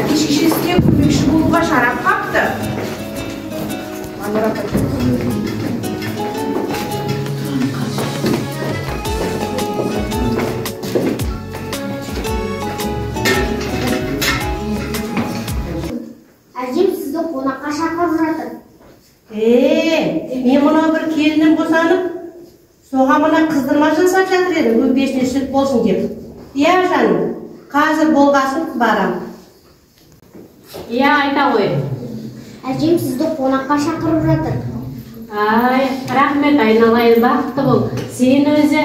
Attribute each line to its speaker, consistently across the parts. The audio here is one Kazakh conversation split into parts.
Speaker 1: әке-шешесіне көмекші болуға шарап қапты.
Speaker 2: Әжем сізді қонаққа шақырып жатыр.
Speaker 3: Мен мына бір келінім босанып, соған мына қыздырма жасап жатыр едім, өкпесіне сүт болсын деп. Иә жаным, қазір болғасын барам.
Speaker 4: Иә, айта ғой.
Speaker 2: Әжем сізді қонаққа шақырып жатыр.
Speaker 4: Ай, рахмет, айналайын, бақытты бол. Сен өзі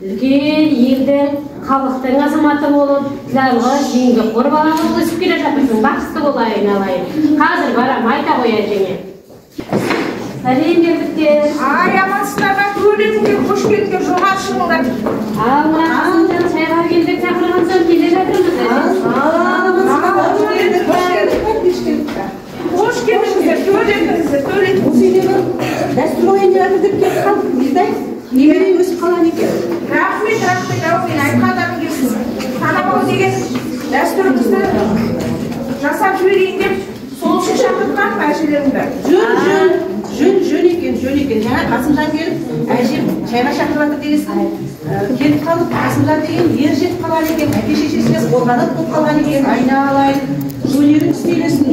Speaker 4: үлкен елдің халықтың азаматы болып, тілалға жеңге қорбала болып өсіп келе жатырсың. Бақытты бол, айналайын. Қазір барам, айта ғой әжеңе. Сәлем бердіктер.
Speaker 1: Ай, амансыздар, көйлетіңдер, қош келдіңдер, жоғары шығыңдар.
Speaker 4: Мына қасымжан шайға келдік, шақырған соң келе жатырмыз.
Speaker 1: Қош келдіңіздер, төйлетіңіздер.
Speaker 3: Дәстүр ойын жатыр деп келіп қалдық, біздей немере өсіп қалған екен.
Speaker 1: Рахмет, мен айтқандарың келсін. Танамау деген дәстүрімізді жасап жіберейін деп, сол үшін шақыртқан әжелеріңді.
Speaker 3: Жөн екен. Жаңа Қасымжан келіп, әжем шайға шақырып жатыр дегесін. Келіп қалып, Қасымжан деген ер жетіп қалған екен, әке-шешесіне қорғанат болып қалған екен, айналайын, өнерін істейлесін.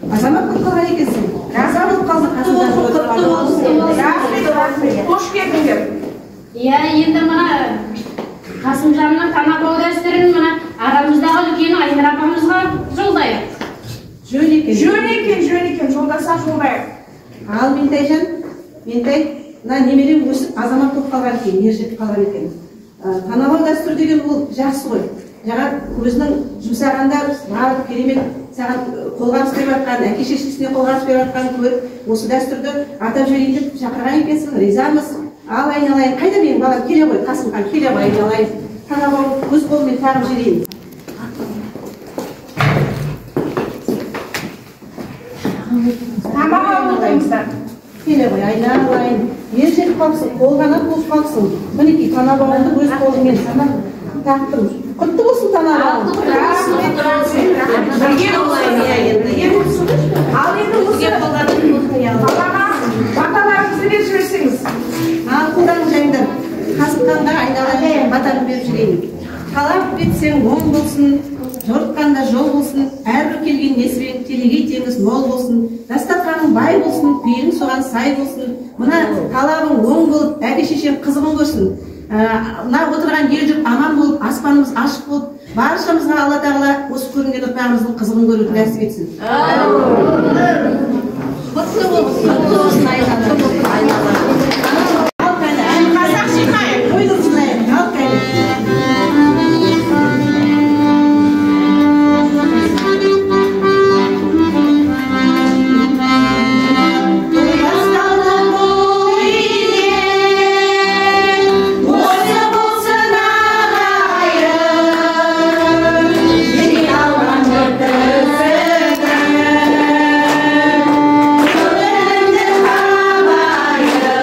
Speaker 3: Азамат болып қалған екенсің. Раза болып қалды Қасымжан.
Speaker 1: Рахмет, қош келдіңдер.
Speaker 4: Иә, енді мына Қасымжанның танапау дәстүрін мына арамыздағы үлкен Айнұр апамызға жолдайық.
Speaker 3: Жөн
Speaker 1: екен, жолдаса жолдайық.
Speaker 3: Ал Ментайжан, мына немерем өсіп азамат болып қалған екен, ер жетіп қалған екен. Танамау дәстүр деген ол жақсы ғой. Жаңа көзінің жұмсағанда бар керемет саған қолғаныс беріп жатқан, әке-шешесіне қолғаныс беріп жатқан көріп, осы дәстүрді атап жіберейін деп шақырған екенсің, ризамыз. Ал айналайын, қайда менің балам, келе ғой, Қасымхан, келе ғой, айналайын. Танамау өз қолымен тағып жіберейін.
Speaker 1: Тамаға отырыңыздар.
Speaker 3: Келе ғой, айналайын. Ер жетіп қалыпсың, қолғанат болып қалыпсың. Мінекей танабауыңды өз қолыңмен тақтым. Құтты болсын танабауың.
Speaker 1: Ал енді осы балаға баталарыңызды беріп жіберсеңіз.
Speaker 3: Ал қолдарың жайыңдар. Қасымханға айналайын батаны беріп жүрейін. Талап етсең оң болсын, жорытқанда жол болсын, әрбір келген несібең телегей теңіз мол болсын, дастарханың бай болсын, пейілің соған сай болсын. Мына талабың оң болып, әке-шешең қызығын көрсін. Мына отырған ел жұрт аман болып, аспанымыз ашық болып, баршамызға Алла тағала осы көрінген ұрпағымыздың қызығын көруді нәсіп етсін. Құтты болсын айналайын.
Speaker 1: Қазақ жиқайық.
Speaker 5: Fire.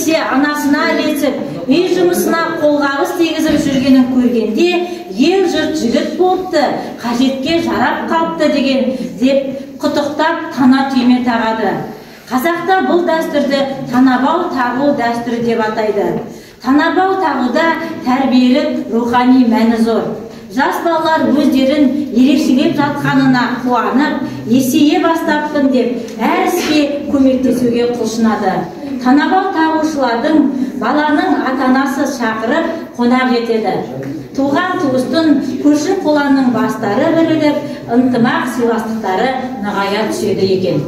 Speaker 5: немесе анасына ілесіп, үй жұмысына қолғабыс тигізіп жүргенін көргенде, ел жұрт жігіт болыпты, қажетке жарап қалыпты деп құттықтап тана түйме тағады. Қазақта бұл дәстүрді танабау тағу дәстүрі деп атайды. Танабау тағуда тәрбиелік рухани мәні зор. Жас балалар өздерін ерекшелеп жатқанына қуанып, есейе бастаппын деп, әр іске көмектесуге құлшынады. Танабау тағушылардың баланың ата-анасы шақырып, қонақ етеді. Туған туыстың, көрші қоланың бастары бірігіп, ынтымақ сыйластықтары нығая түседі екен.